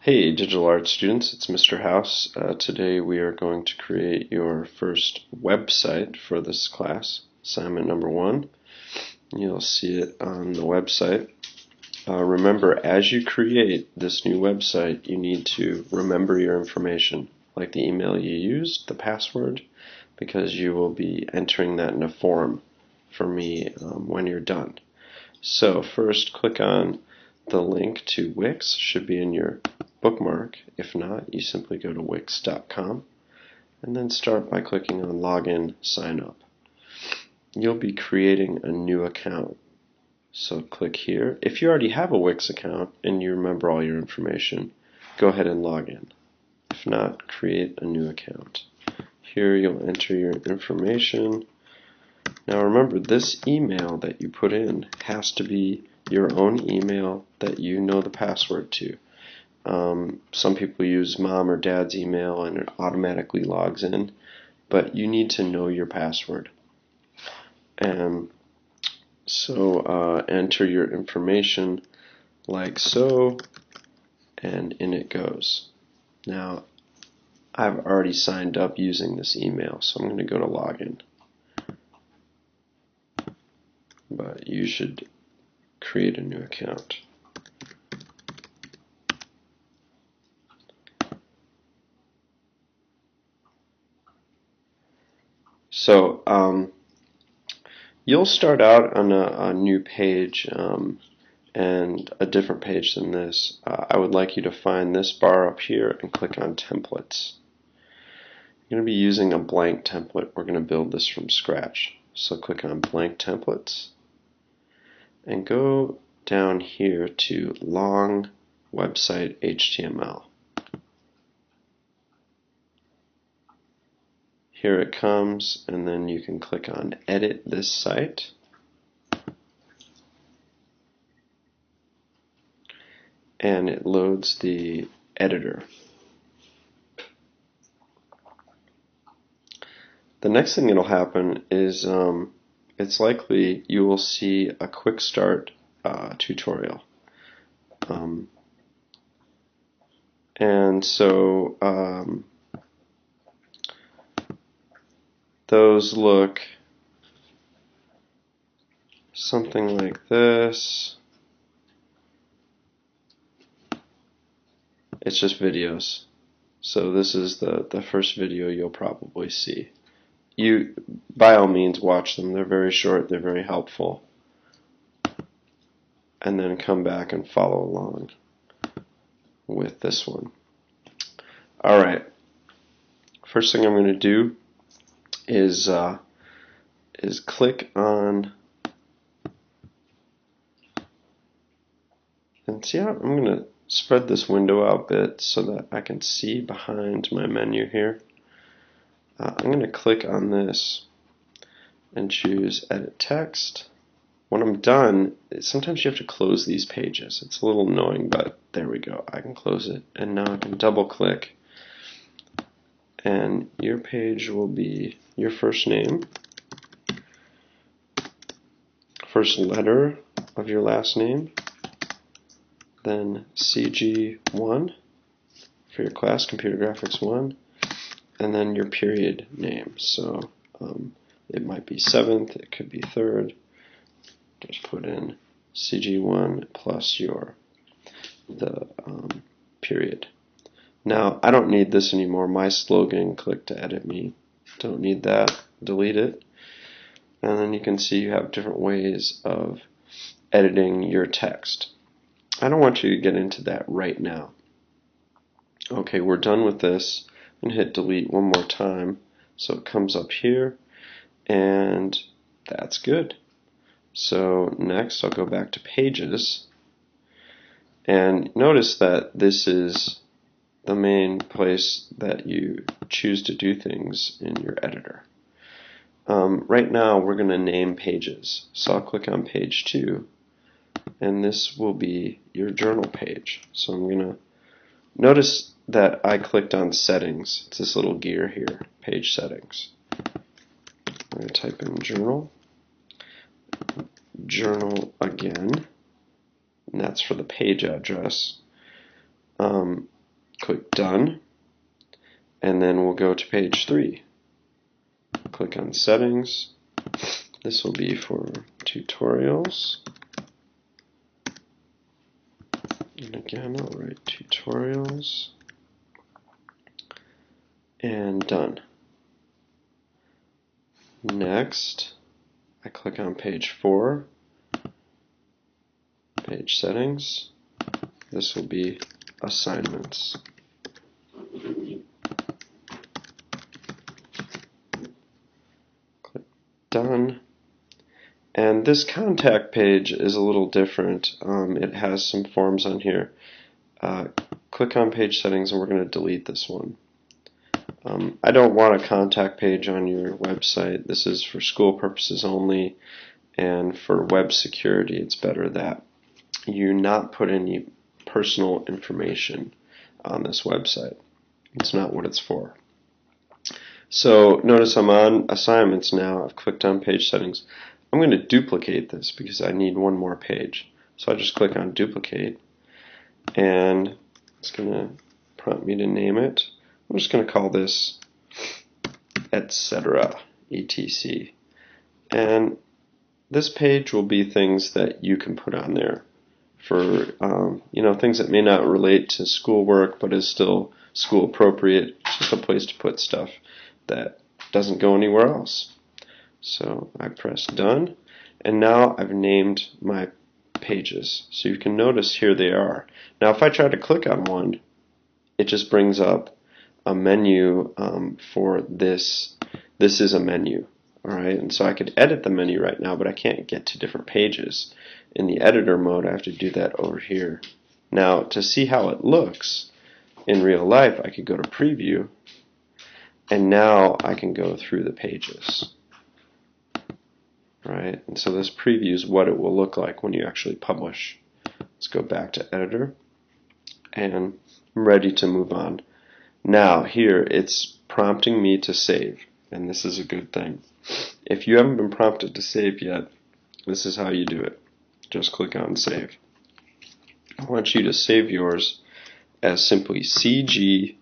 Hey digital art students, it's Mr. House. Today we are going to create your first website for this class, assignment number 1. You'll see it on the website. Remember, as you create this new website, you need to remember your information, like the email you used, the password, because you will be entering that in a form for me when you're done. So first, click on the link to Wix, should be in your bookmark. If not, you simply go to wix.com and then start by clicking on Login Sign Up. You'll be creating a new account. So click here. If you already have a Wix account and you remember all your information, go ahead and log in. If not, create a new account. Here you'll enter your information. Now remember, this email that you put in has to be your own email that you know the password to. Some people use mom or dad's email and it automatically logs in, but you need to know your password. And so enter your information like so, and in it goes. Now I've already signed up using this email, so I'm going to go to login. But you should create a new account. So you'll start out on a new page and a different page than this. I would like you to find this bar up here and click on templates. You're going to be using a blank template. We're going to build this from scratch. So click on blank templates and go down here to long website HTML. Here it comes, and then you can click on edit this site. And it loads the editor. The next thing that'll happen is it's likely you will see a quick start tutorial. And so those look something like this. It's just videos. So this is the first video you'll probably see. You, by all means, watch them. They're very short, they're very helpful. And then come back and follow along with this one. Alright, first thing I'm going to do is click on, and see how I'm going to spread this window out a bit so that I can see behind my menu here. I'm going to click on this and choose Edit Text. When I'm done, sometimes you have to close these pages. It's a little annoying, but there we go. I can close it, and now I can double click, and your page will be your first name, first letter of your last name, then CG1 for your class, Computer Graphics 1, and then your period name. So it might be 7th, it could be 3rd. Just put in CG1 plus the period. Now I don't need this anymore. My slogan, click to edit me. Don't need that. Delete it. And then you can see you have different ways of editing your text. I don't want you to get into that right now. Okay, we're done with this. I'm going to hit delete one more time so it comes up here, and that's good. So next I'll go back to Pages, and notice that this is the main place that you choose to do things in your editor. Right now we're going to name pages, so I'll click on page 2, and this will be your journal page. So I'm going to notice that I clicked on settings. It's this little gear here, page settings. I'm going to type in journal again, and that's for the page address. Click Done, and then we'll go to page 3. Click on Settings. This will be for tutorials. And again, I'll write tutorials. And done. Next, I click on page 4, page settings. This will be assignments. Click done. And this contact page is a little different. It has some forms on here. Click on page settings and we're going to delete this one. I don't want a contact page on your website. This is for school purposes only, and for web security it's better that you not put any personal information on this website. It's not what it's for. So notice I'm on assignments now. I've clicked on page settings. I'm going to duplicate this because I need one more page. So I just click on duplicate, and it's going to prompt me to name it. I'm just going to call this etc. etc. And this page will be things that you can put on there for things that may not relate to schoolwork but is still school appropriate. It's just a place to put stuff that doesn't go anywhere else. So I press done, and now I've named my pages. So you can notice here they are. Now if I try to click on one, it just brings up a menu for this. This is a menu, alright? And so I could edit the menu right now, but I can't get to different pages. In the editor mode, I have to do that over here. Now, to see how it looks in real life, I could go to preview, and now I can go through the pages. Right? And so this previews what it will look like when you actually publish. Let's go back to editor, and I'm ready to move on. Now here it's prompting me to save, and this is a good thing. If you haven't been prompted to save yet, this is how you do it. Just click on save. I want you to save yours as simply CG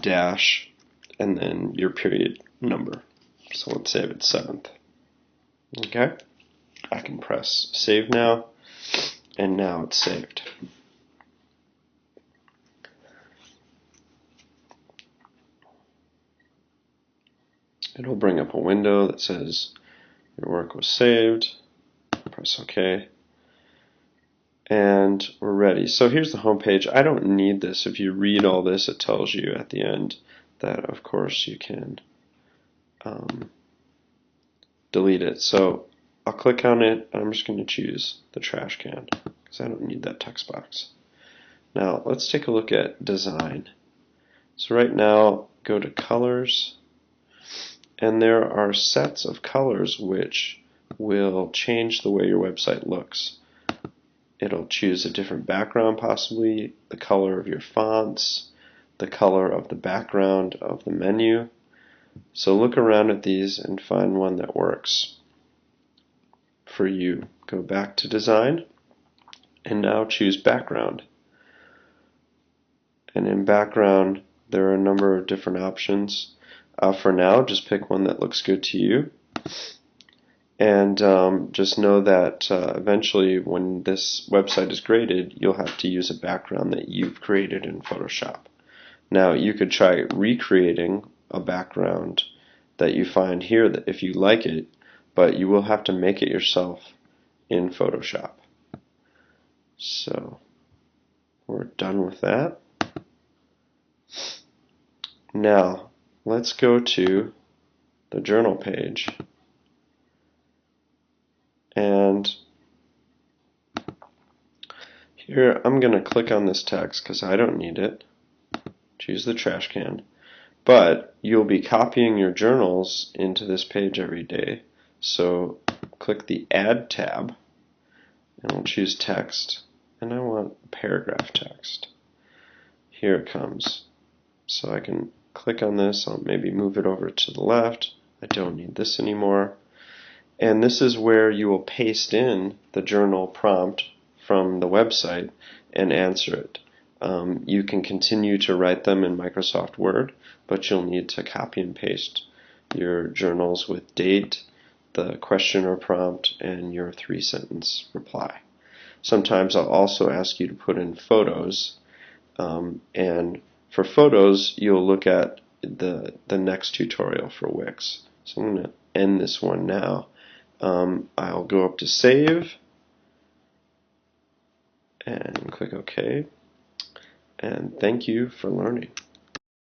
dash and then your period number. So let's save it 7th. Okay? I can press save now, and now it's saved. It'll bring up a window that says your work was saved. Press OK. And we're ready. So here's the home page. I don't need this. If you read all this, it tells you at the end that, of course, you can delete it. So I'll click on it, and I'm just going to choose the trash can because I don't need that text box. Now let's take a look at design. So right now, go to colors, and there are sets of colors which will change the way your website looks. It'll choose a different background, possibly the color of your fonts, the color of the background of the menu. So look around at these and find one that works for you. Go back to design, and now choose background. And in background, there are a number of different options. For now, just pick one that looks good to you. And just know that eventually when this website is graded, you'll have to use a background that you've created in Photoshop. Now, you could try recreating a background that you find here that if you like it, but you will have to make it yourself in Photoshop. So we're done with that. Now, let's go to the journal page, and here I'm going to click on this text because I don't need it. Choose the trash can. But you'll be copying your journals into this page every day. So click the Add tab, and we'll choose text, and I want paragraph text. Here it comes. So I can click on this. I'll maybe move it over to the left. I don't need this anymore. And this is where you will paste in the journal prompt from the website and answer it. You can continue to write them in Microsoft Word, but you'll need to copy and paste your journals with date, the question or prompt, and your 3-sentence reply. Sometimes I'll also ask you to put in photos, and for photos you'll look at the next tutorial for Wix. So I'm going to end this one now. I'll go up to Save and click OK, and thank you for learning.